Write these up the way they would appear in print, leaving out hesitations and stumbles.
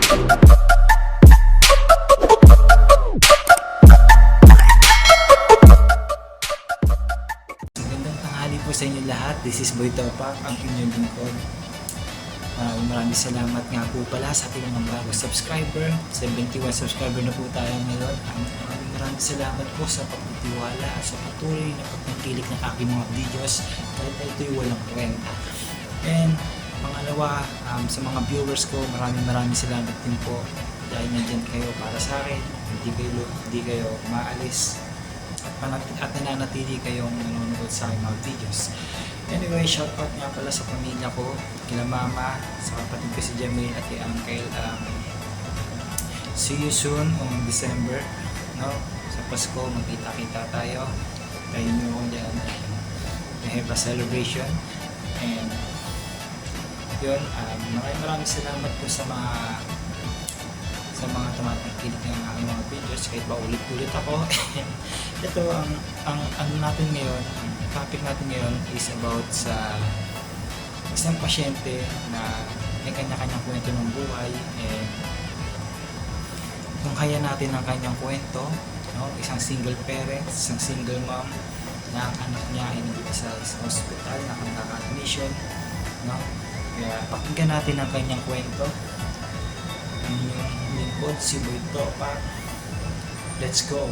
Magandang tanghali po sa inyo lahat. This is Boy Topak, ang inyong lingkod. Maraming salamat nga po pala sa ating mga bago subscriber. 71 subscriber na po tayo ngayon. Maraming salamat po sa pagtitiwala at sa patuloy na pagtangkilik ng aking mga videos kahit na ito'y walang kwenta. And pangalawa, sa mga viewers ko, maraming salamat din po dahil nandyan kayo para sa akin. Hindi kayo maalis at nananatili kayong nanonood sa aking mga videos. Anyway, shoutout nga pala sa pamilya ko, kila mama, sa kapatid ko si Jamil at kay uncle. See you soon on December, no? Sa Pasko, magkita-kita tayo. Tayo nyo ako dyan. We have a celebration. And yun, maraming salamat po sa mga tumatangkilik ng aking mga videos kahit pa ulit-ulit ako. Ito, ang natin ngayon, ang topic natin ngayon is about sa isang pasyente na may kanya-kanyang kwento ng buhay. Kung kaya natin ang kanyang kwento, no? Isang single parent, isang single mom na ang anak niya ay nandito sa hospital na nakaka-admission, no? Kaya pakinggan natin ang kanyang kwento. Ang inyong lingkod, si Boy Topak. Let's go!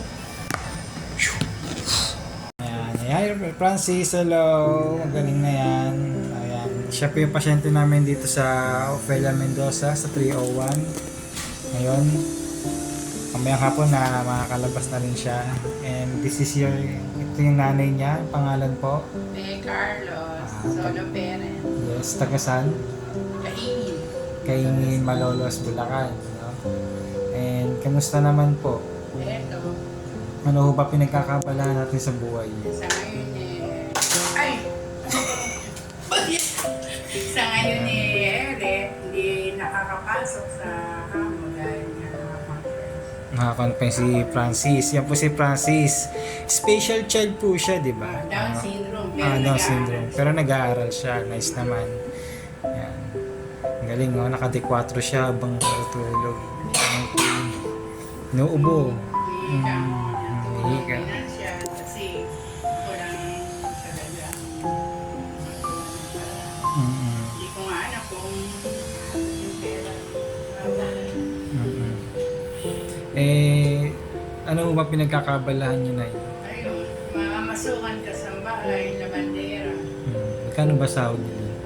Ayan, Francis, hello! Magaling na yan. Ayan. Siya po yung pasyente namin dito sa Ofelia Mendoza sa 301. Ngayon, kamayang hapon na makakalabas na rin siya. And this is ito yung nanay niya, pangalan po? May Carlos, solo parent. Yes, tagasan? Kaingin. Kaingin, Malolos, Bulacan. No? And kamusta naman po? Eto, Ano ho ba pinagkakabalahan natin sa buhay? sa ngayon ay! Sa ngayon hindi nakakapasok sa kamo dahil nakakonference. Nakakonference si Francis. Yan po si Francis. Special child po siya, di ba? Down syndrome. Down syndrome. Pero nag-aaral siya. Nice naman. Yan. Ang galing, oh. Naka-D4 siya habang natutulog. Nuubo. Okay na siya kasi walang talaga. Hindi ko nga anak kung yung pera. Ano ba pinagkakabalahan niyo na yun? Ayun, mamasukan ka sa bahay, labandera. Magkano ba sahod niyo?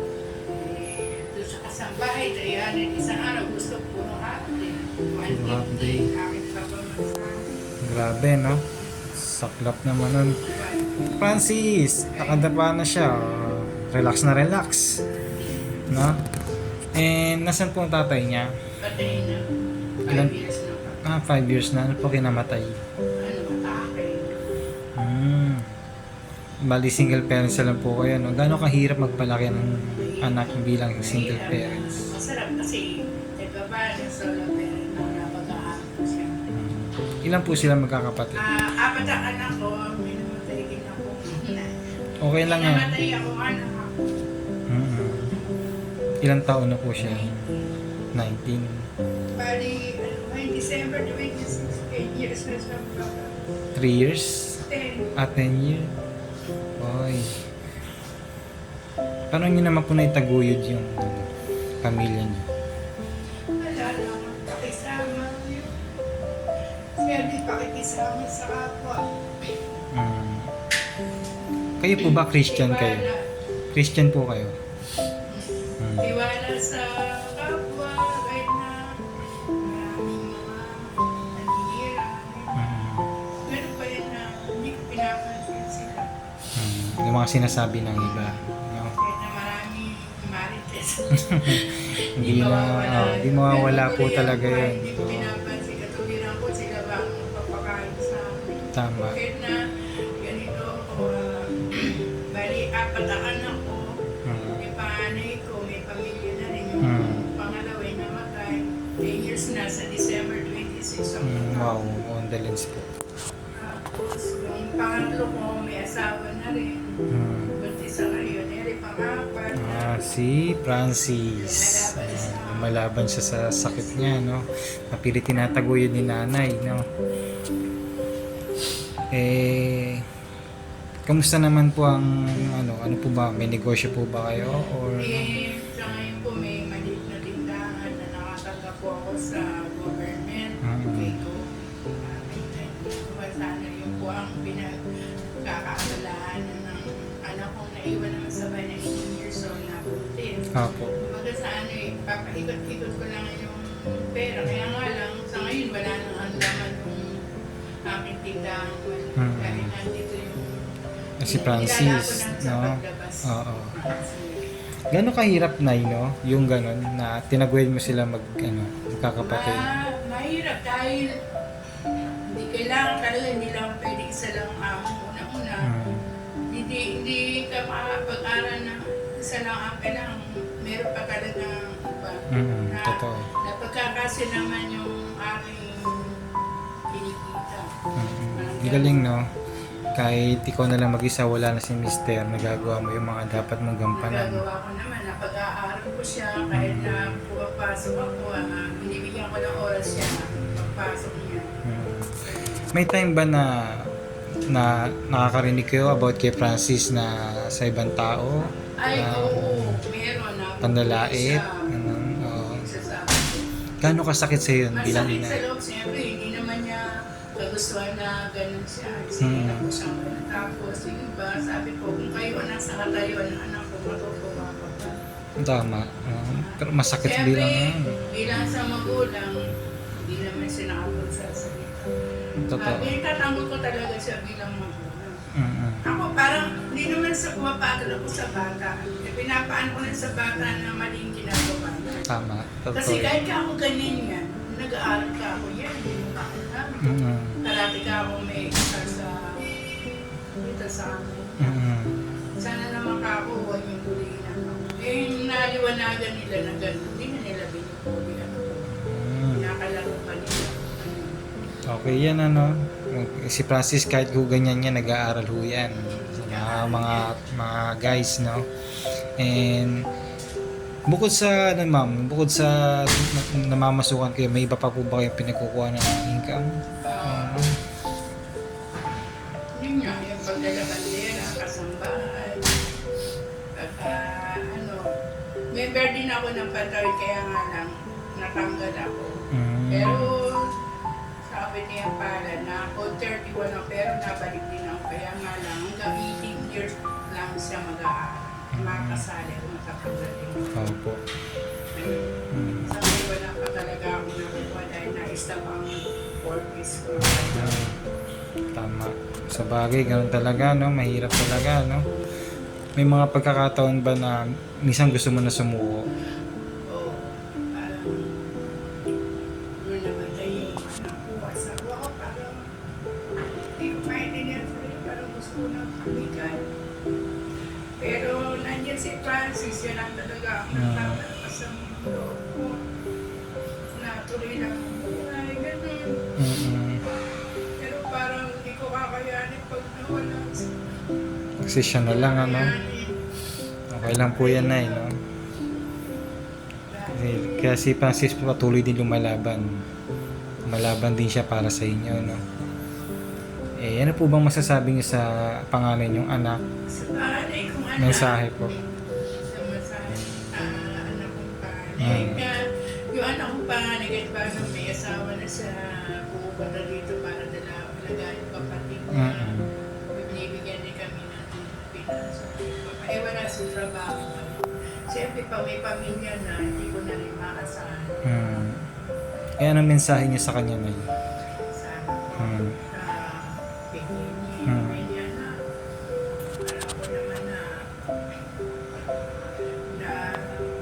Doon sa kasambahay, 300 isang araw, gusto puro half day. Puro half day. Akin pa ba magsasabi? Grabe, no? Saklap naman nun. Francis, nakadapa na siya. Relax na relax. No? And nasan po ang tatay niya? Patay na. Ilan? 5 years na pa. 5 years na. Ano po kinamatay? Ano, atake. Bali, single parents lang po kayo. No? Gano'ng kahirap magpalaki ng anak bilang single parents? Masarap kasi, ba, solo parent mo na mag-aaral ko siya. Ilan po sila magkakapatid? 4 ang anak ko, minamatay din ako. Okay lang yan. Minamatay ako anak ako. Ilang taon na po siya? 19. Bali, December 26, 8 years na siya. 3 years? 10. 10 years? Boy. Paano nyo naman po naitaguyod yung pamilya niyo? Wala naman pakisama yun. Kaya di pakikisama sa kapwa. Kayo po ba Christian kayo? Christian po kayo? Tiwala sa kapwa, kahit na maraming mga naghihirap. Ganun pa yun na hindi ko pinapansin sila. Yung mga sinasabi ng iba. No? Kahit na maraming marites. Hindi mawawala po talaga yun. Hindi ko pinapansin. Katuliran ko sila ba ang magpapakain sa amin. Tama. Kahit na ganito, bali 4 ang anak ko. May panganay ko, may pamilya na rin. Yung pangalawa ay namatay. 10 years na sa December 26 ang Wow, condolence po. Tapos yung pangatlo ko, may asawa na rin. Buntis sa ngayon, pang-apat. Si Francis. Lumalaban siya sa sakit niya, no? Napilit tinataguyod ni nanay, no? Kamusta naman po ang ano po ba? May negosyo po ba kayo? Or Sa ngayon po may maliit na tindahan na nakatanggap po ako sa government. Okay ko. Sana yun po ang pinagkakaabalahan ng anak kong naiwan naman sa bahay na 18 years old na buti. Apo. Kumbaga sa papaikot-ikot ko lang yung pera. Kaya nga lang, sa ngayon wala nang ang laman yung aking tindahan. Dahil nandito yung Si Francis, nilalako ng sa no? paglabas. Oo. Gano'ng kahirap na no? Yung gano'n na tinaguyod mo sila magkakapatid. Mahirap dahil hindi kailangan talaga, hindi lang pwede isa lang ang una-una. Hindi ka makapag-aral na isa lang ang kailangan. Meron pa talaga iba. Totoo. Napagkakasi naman yung aking kinikita. Ang galing, no? Kahit ikaw na lang mag-isa, wala na si mister, nagagawa mo yung mga dapat mong gampanan. Nagagawa ko naman, napag-aaral ko siya, kahit na pumapasok ako, binibigyan ko ng oras siya, pagpasok niya. May time ba na nakakarinig kayo about kay Francis na sa ibang tao? Ay, oo, meron na. Panlalait? Gaano kasakit sa yun bilang Masakit ina? sa loob, siyempre, hindi naman niya kagustuhan na ganun siya. Sige, tapos siya mo. Tapos, yung iba, sabi ko, kung kayo nasa katayuan ng anak ko, matutuwa ka pa. Tama. Pero masakit bilang bilang sa magulang, hindi naman siya nakapagsasalita. Totoo. Pinagtatanggol ko talaga siya bilang magulang. Ako parang, hindi naman sa pumapatol ako sa bata. Pinapaan ko na sa bata na maling ginagawa niya. Tama. Totoo. Kasi kahit ka ako ganyan yan, nag-aaral ka ako yan, hindi mo ka ako namin. Parati ka ako may isa dito sa amin. Sana naman ka ako, huwag yung tulinan ako. Yung naliwanagan nila na gano'n, hindi na nila binupuli ako. Pinakalaro pa nila. Okay yan si Francis kahit ho ganyan niya nag-aaral ho yan mga guys, no? And bukod sa bukod sa namamasukan kayo, may iba pa po ba kayong pinagkukuha ng income? Yun nga, yung paglalabandera, kasambahay, member din ako ng Patoy, kaya nga lang natanggal ako. Pero sabi niya pala na ako 31 na pero nabalik din ako, kaya nga lang hanggang 18 years lang siya mag-aaral. Makakasali kung matapagaling. Opo. Sa ngayon wala pa talaga ako nakuha dahil na-stop ang 4 piece ko. Tama. Sa bagay, ganun talaga, no? Mahirap talaga, no? May mga pagkakataon ba na minsan gusto mo na sumuko? Oo. Parang yun naman tayo yung nakuha sa ako. Parang hindi ko maintindihan sa iyo. Parang gusto ko na pamigan. Pero nandiyan si Francis, yan ang talaga ang nakakalakas sa mundo ko. Natuloy lang ang buhay, gano'n. Pero parang hindi ko kakayanin pag nawala siya. Kasi siya na lang, Okay lang po yan, Nay, no? Kaya si Francis patuloy din lumalaban. Lumalaban din siya para sa inyo, no? Ano po bang masasabi niyo sa panganay niyong anak? Sa panganay kong anak. Mensahe po. Sa mensahe. Anak kong panganay. Yung anak kong panganay, kahit paano may asawa na siya, pupunta dito para alagaan yung kapatid niya. Binibigyan din kami ng pinasa. Wala sa trabaho. Siyempre pa may pamilya na, hindi ko na rin maasahan. Kaya anong mensahe niyo sa kanya, Nay? Sana pamilya na para ako naman na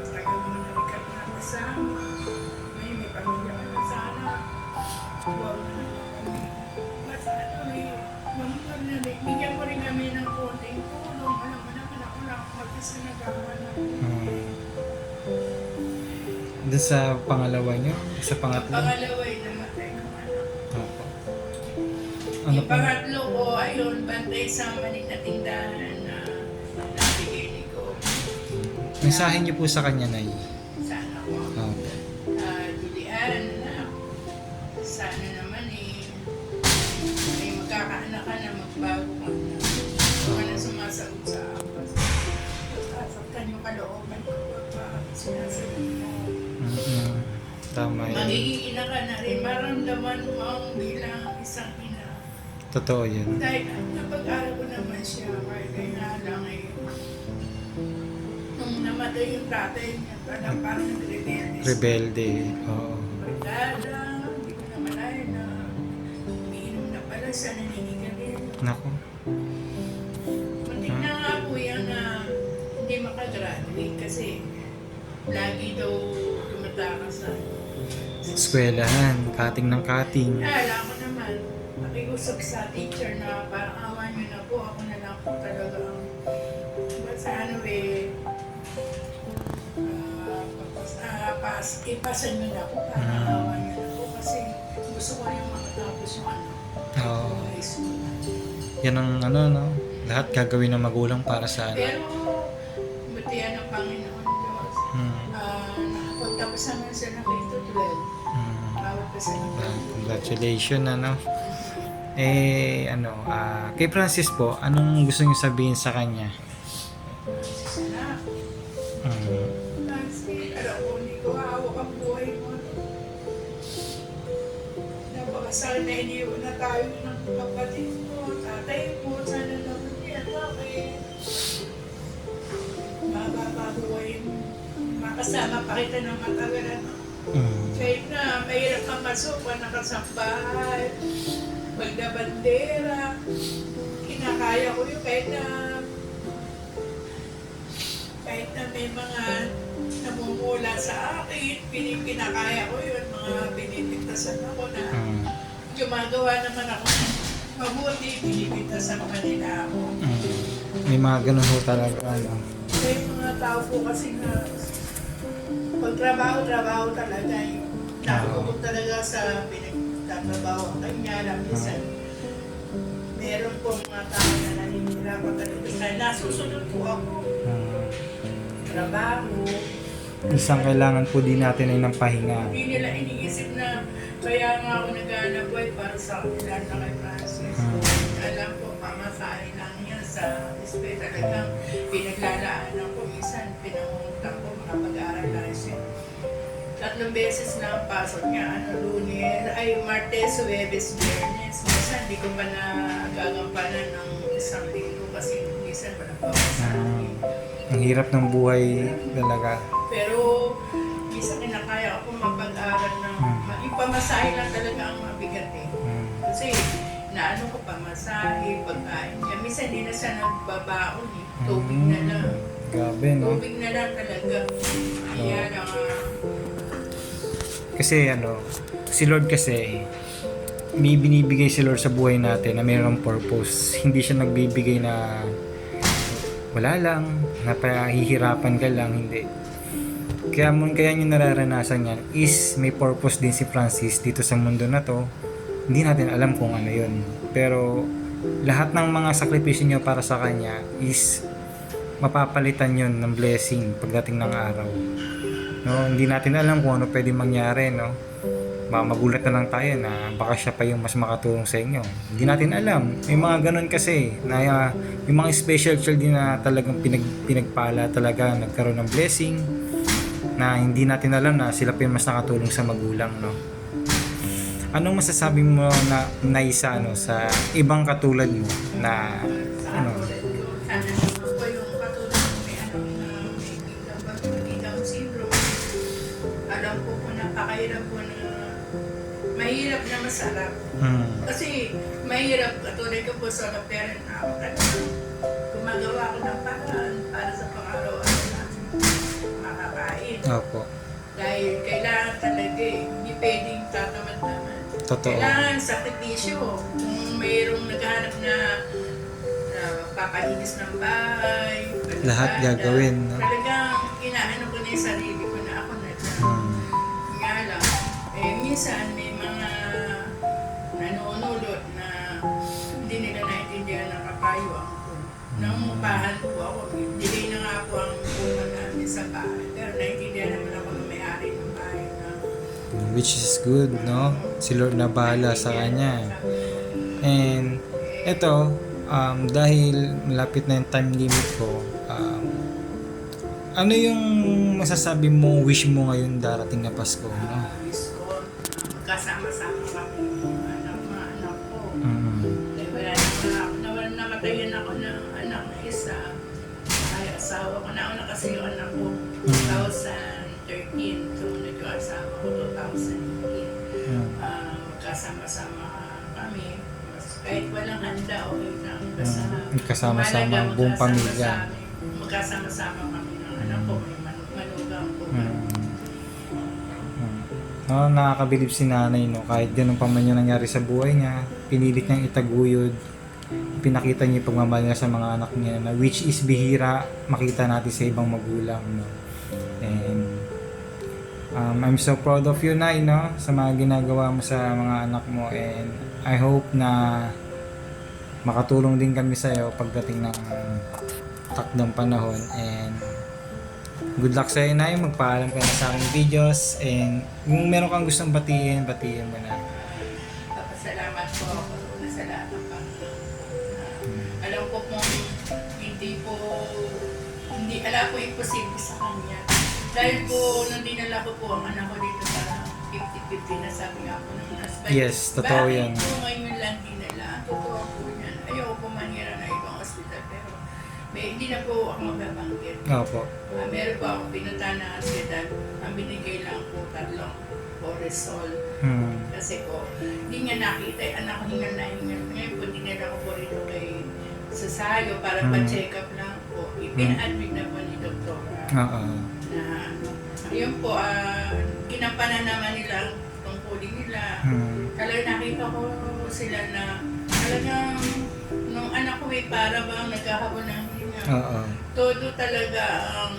tagal mo na rin kami nakasama. Ngayon may pamilya ka na sana. Huwag na kami. Mas bigyan mo rin kami ng konting tulong. Alam mo naman ako lang mag-isa nagawa na. Doon sa pangalawa niyo? Sa pangatlo? Pangalawa ay namatay ng anak. Opo. Ano Yung po? pangatlo ko, ayun, bantay sa malit na tindahan na nabigay ni ko. Mensahe niyo po sa kanya, Nay. Sana ko. Opo. Julian, sana naman may magkakaanak ka na, magbago ka na. Huwag ka na sumasagot sa akin. Sasaktan yung kalooban ko pag sinasagot mo. Mm-mm. Tama yun. Magiging ina ka na rin, maramdaman mo ang bilang isang ina. Totoo yun. Dahil napag-aral ko naman siya, kaya nga lang nung namatay yung tatay niya, parang rebelde. Rebelde. Oo. Pagkala, hindi ko na malaya na umiinom na pala siya, naninigarilyo. Nako. Muntik na nga po yan na hindi makagraduate kasi lagi daw tumatakas sa Eskwelahan. Kating ng kating. Alam ko naman, nakiusap sa teacher na parang awa niyo na po, ako na lang po talaga ang basta ipasa niyo na po, parang awa niyo na po kasi gusto ko yung makatapos yung Oo. high school. Yan ang no? Lahat gagawin ng magulang para sa anak. Pero, buti yan ang Panginoon Diyos. Nakapagtapos naman siya ng K-12. Bawat pa siya ng Congratulations, kay Francis po, anong gusto niyo sabihin sa kanya? Sana. Kasi, alam ko, hindi ko hawak ang buhay mo. Napakasal na iniwan na tayo ng kapatid mo, tatay mo, sana naman yan. Bakit? Mabababuhay mo. Makasama pa kita ng matagalan. Kahit na mahirap kang masukan, nakasambahay, magdabandera, kinakaya ko yun kahit na may mga namumula sa akin, pinakaya ko yun, mga pinipintasan ako na gumagawa naman ako mabuti, pinipintasan pa nila ako. May mga ganun ho talaga, no? May mga tao po kasi na pagtrabaho talaga yung nakakabot talaga sa pinagtatrabaho ang kanya lang minsan. Meron po mga tao na nanihirapan talaga na nasusunod po ako. Trabaho. Isang kailangan po din natin ay ng pahinga. Hindi nila iniisip na kaya nga ako nag-aanap buhay para sa kanila na kay Francis. Alam ko, pamasahe lang yan sa display. Talagang pinaglalaanan ko. Minsan, pinangungutang ko, makapag-aaral lang siya. 3 beses na ang pasok niya. Martes, Huwebes, Biyernes. Minsan, di ko pa nagagampanan ng 1 linggo kasi minsan wala pa pamasahe. Ang hirap ng buhay talaga. Pero minsan kinakaya ako mapag-aral ng ipamasahe lang talaga ang mabigat eh. Kasi naano ko pamasahe, pagkain niya. Minsan hindi na siya nagbabaon eh. Tubig na lang. Grabe, no? Tubig na lang talaga. Kaya lang Kasi si Lord kasi, may binibigay si Lord sa buhay natin na mayroong purpose. Hindi siya nagbibigay na wala lang, napahihirapan ka lang, hindi. Kaya nyo nararanasan yan is may purpose din si Francis dito sa mundo na to. Hindi natin alam kung ano yun. Pero lahat ng mga sakripisyo nyo para sa kanya is mapapalitan yun ng blessing pagdating ng araw. No, hindi natin alam kung ano pwede mangyari, no? Magulat na lang tayo na baka siya pa yung mas makatulong sa inyo. Hindi natin alam. May mga ganun kasi na yung mga special child din na talagang pinagpala talaga, nagkaroon ng blessing na hindi natin alam na sila pa yung mas nakatulong sa magulang, no? Anong masasabi mo na isa sa ibang katulad mo na sana naman po yung katulad may may Down syndrome. Alam ko po napakahirap po na mahirap na masarap. Kasi mahirap, katulad ko po sa parent na ako talaga. Gumagawa ko ng paraan para sa pang-araw-araw namin makakain. Opo. Dahil kailangan talaga hindi pwedeng tatamad-tamad. Totoo. Kailangan sakripisyo. Kung mayroong naghahanap na papalinis ng bahay, Lahat gagawin, no? Talagang inaano ko na yung sarili ko na ako na nga lang. Minsan may mga nanunulot na hindi nila naintindihan ng kapayuan ko. Nangungupahan po ako. Delay na nga po ang puno namin sa which is good, no? Si Lord na bahala sa kanya. And eto, dahil malapit na yung time limit ko, ano yung masasabi mo, wish mo ngayon darating na Pasko, no? Wish ko, magkasama-sama kami yung mga anak ko. Dahil namatayan ako ng anak na isa. Ay, asawa ko. Nauna kasi yung anak ko, 2013. So, nag-asawa ko 2018. Magkasama-sama kami. Kahit walang handa, okay lang. Basta, Kasama-sama ang buong pamilya. Magkasama-sama kami ng anak ko. May manugang ko. No, nakakabilib si nanay, no? Kahit ganun pa man yung nangyari sa buhay niya, pinilit niyang itaguyod, pinakita niya yung pagmamahal niya sa mga anak niya, na which is bihira makita natin sa ibang magulang, no? And I'm so proud of you, Nay, no? Sa mga ginagawa mo sa mga anak mo, and I hope na makatulong din kami sa iyo pagdating ng takdang panahon. And good luck sa iyo, Nay. Magpaalam ka na sa aking videos, and kung meron kang gustong batiin mo na. Salamat po ako sa lahat ng alam ko pong hindi alam ko imposible sa kanya. Dahil po, nung dinala ko po ang anak ko dito sa 50-50 na sabi nga po ng husband. Yes, totoo yan. Bakit po ngayon lang dinala? Totoo po yan. Ayoko po manira na ibang hospital, pero hindi na po ako magbabanggit. Opo. Meron po ako pinunta na hospital. Ang binigay lang po 3 Oresol. Kasi po, hindi niya nakita. Anak ko hingal na hingal. Ngayon po, dinala ko po rito kay Sasayo para pa-check up lang po. Ipin-admit na po ni Dr. Yun po, ginampanan naman nila ang tungkulin nila. Talagang nakita ko sila na talagang nung anak ko para bang nagkahabol ng hininga. Todo talaga ang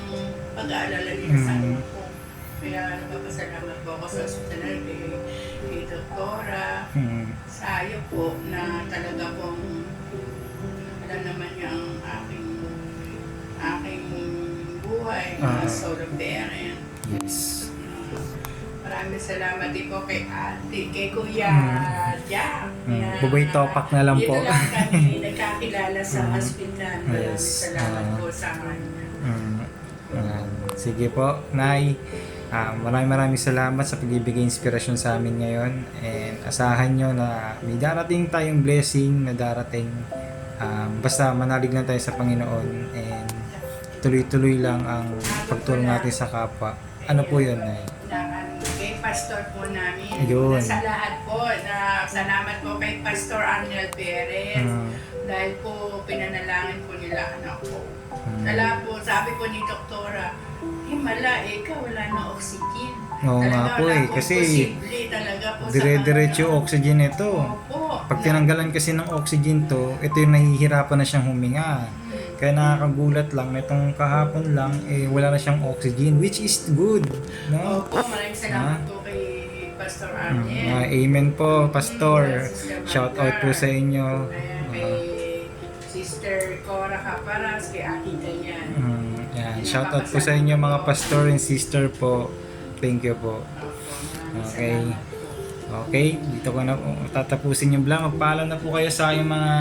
pag-aalala nila sa akin po. Kaya nagpapasalamat po ako sa hospital kay Doktora Sayo po na talaga pong alam naman niya ang aking buhay na solo parent. Yes. Maraming salamat din po kay ate, kay Kuya Jack. Buboy topak na lang po. Dito lang kami nagkakilala sa hospital. Maraming salamat po sa kanya. Sige po, Nay. Maraming salamat sa pagbibigay inspirasyon sa amin ngayon, and asahan nyo na may darating tayong blessing na darating. Basta manalig lang tayo sa Panginoon, and tuloy-tuloy lang ang pagtulong natin sa kapwa. Ano po yun, Nay? Kay pastor po namin. Ayun. Sa lahat po, salamat po kay Pastor Arnel Perez. Dahil po pinanalangin po nila anak ko. Dala po, sabi po ni Doktora, himala, wala na oxygen. Oo nga po kasi dire-diretso oxygen ito. Pag tinanggalan kasi ng oxygen to, ito yung nahihirapan na siyang huminga. Kaya nakakagulat lang, itong kahapon lang, wala na siyang oxygen, which is good. No? Opo, maraming salamat po kay Pastor Arnel. Amen po, Pastor. Shout out po sa inyo. Kay Sister Cora Caparas, kay Ate Dayan. Shout out po sa inyo mga pastor and sister po. Thank you po. Okay. Okay, dito ko na po tatapusin yung vlog. Magpaalam na po kayo sa aking mga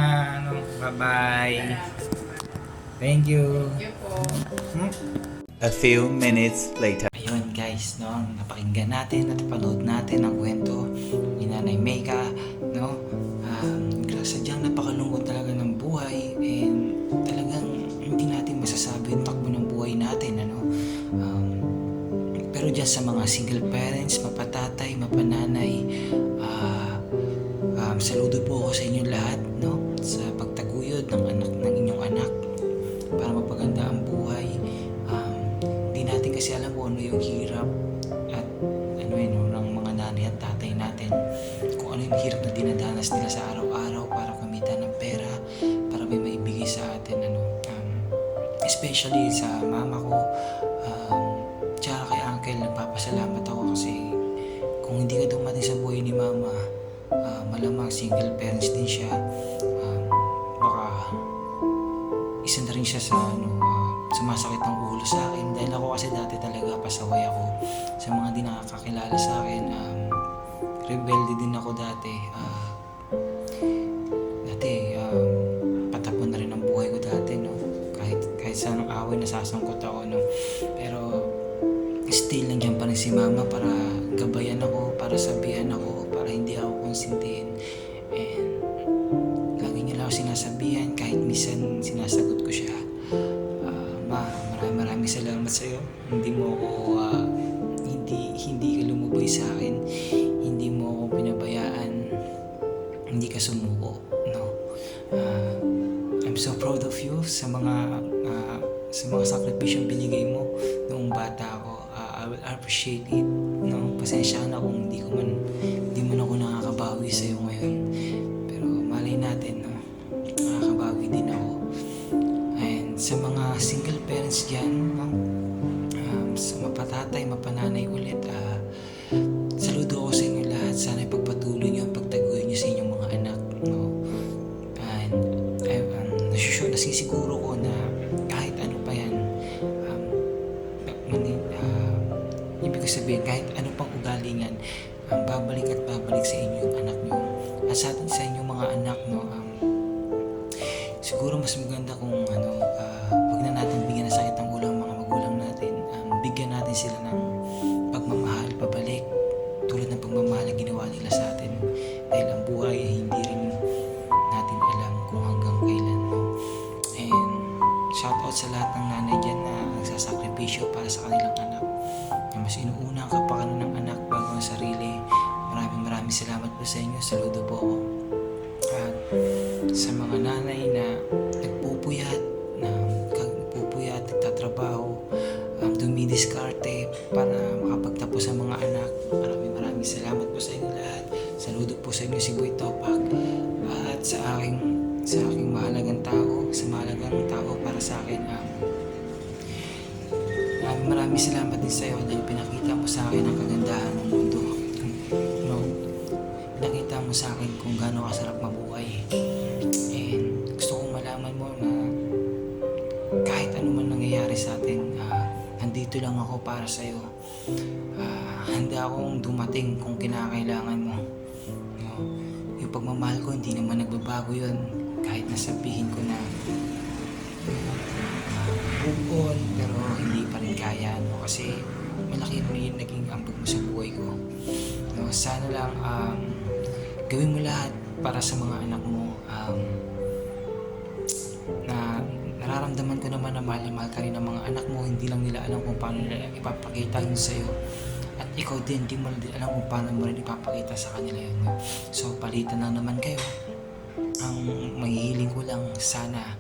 bye-bye. Thank you. Thank you po. A few minutes later. Ayun guys, no, napakinggan natin at napanood natin ang kwento ni Nanay Meika, no? Sadyang napakalungkot talaga ng buhay, and talagang hindi natin masasabi yung takbo ng buhay natin, ano? Pero dyan sa mga single parents, mapatatay, mapananay, saludo po ako sa inyong lahat, no? Sa pagtaguyod ng inyong anak para mapaganda ang buhay. Hindi natin kasi alam kung ano yung hirap at ng mga nanay at tatay natin, kung ano yung hirap na dinadanas nila sa araw-araw para kumita ng pera, para may maibigay sa atin, especially sa mama ko, tsaka kay uncle. Nagpapasalamat ako kasi kung hindi ka dumating sa buhay ni mama, malamang single parents din siya, baka isa na rin siya sa sa sumasakit ang ulo sa akin. Dahil ako kasi dati talaga pasaway ako. Sa mga di nakakakilala sa akin, rebelde din ako dati. Patapon na rin ang buhay ko dati, no? Kahit sa anong away nasasangkot ako, no? Pero still nandiyan pa rin si mama para gabayan ako, para sabihan ako, para hindi ako konsintihin. And lagi niya lang ako sinasabihan, kahit minsan sinasagot ko siya. Maraming salamat sa iyo. Hindi mo ako hindi ka lumubay sa akin. Hindi mo ako pinabayaan. Hindi ka sumuko, no? I'm so proud of you sa mga sakripisyong binigay mo noong bata ako. I will appreciate it, no? Pasensya na kung hindi man ako nakakabawi sa iyo ngayon. Pero malay natin, no? Nakakabawi din ako. And sa mga single parents dyan, no? Sa mapatatay, mapananay ulit, saludo ako sa inyo lahat. Sana ipagpatuloy niyo ang pagtaguin niyo sa inyong mga anak, no? And nasisiguro ko na kahit ano pa yan, ibig ko sabihin, kahit ano pang ugalingan, babalik at babalik sa inyo yung anak niyo. At sa inyong mga anak, no? Siguro mas maganda kung wag na natin bigyan ng sakit ang ulo ang mga magulang natin. Bigyan natin sila ng pagmamahal pabalik, tulad ng pagmamahal na ginawa nila sa atin. Dahil ang buhay ay hindi rin natin alam kung hanggang kailan, no? And shoutout sa lahat ng nanay dyan na nagsasakripisyo para sa kanilang anak, na mas inuuna ang kapakanan ng anak bago ang sarili. Maraming salamat po sa inyo. Saludo po ako. At sa mga nanay na nagpupuyat, nagtatrabaho, dumidiskarte para makapagtapos ang mga anak, maraming salamat po sa inyo lahat. Saludo po sa inyo si Boy Topak, at sa aking mahalagang tao, para sa akin. Maraming salamat din sa iyo dahil pinakita mo sa akin ang kagandahan ng mundo. No? Pinakita mo sa akin kung gaano kasarap mabuhay. And gusto kong malaman mo na kahit ano man nangyayari sa atin, nandito lang ako para sa iyo. Handa akong dumating kung kinakailangan mo. No? Yung pagmamahal ko hindi naman nagbabago yun, kahit nasabihin ko na bukon, pero hindi pa rin kaya, no? Kasi malaki rin naging ambag mo sa buhay ko, no? Sana lang gawin mo lahat para sa mga anak mo. Na nararamdaman ko naman na mahal ka rin ng mga anak mo. Hindi lang nila alam kung paano nila ipapakita yun sa'yo, at ikaw din, di mo din alam kung paano mo rin ipapakita sa kanila yun, no? So palitan lang naman kayo. Ang mahihiling ko lang, sana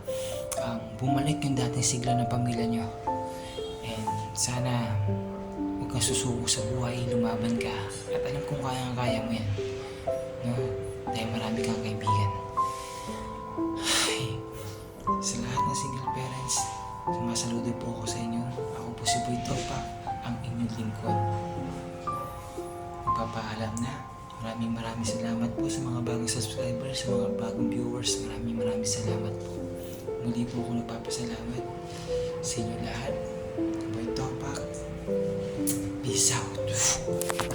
bumalik yung dating sigla ng pamilya nyo. And sana huwag kang susuko sa buhay, lumaban ka. At alam kong kaya mo yan, no? Dahil marami kang kaibigan. Sa lahat ng single parents, sumasaludo po ako sa inyo. Ako po si Boy Topak, ang inyong lingkod. Magpapaalam na. Maraming salamat po sa mga bagong subscribers, sa mga bagong viewers. Maraming salamat po. Muli po ako nagpapasalamat sa inyo lahat. Boy Topak. Peace out.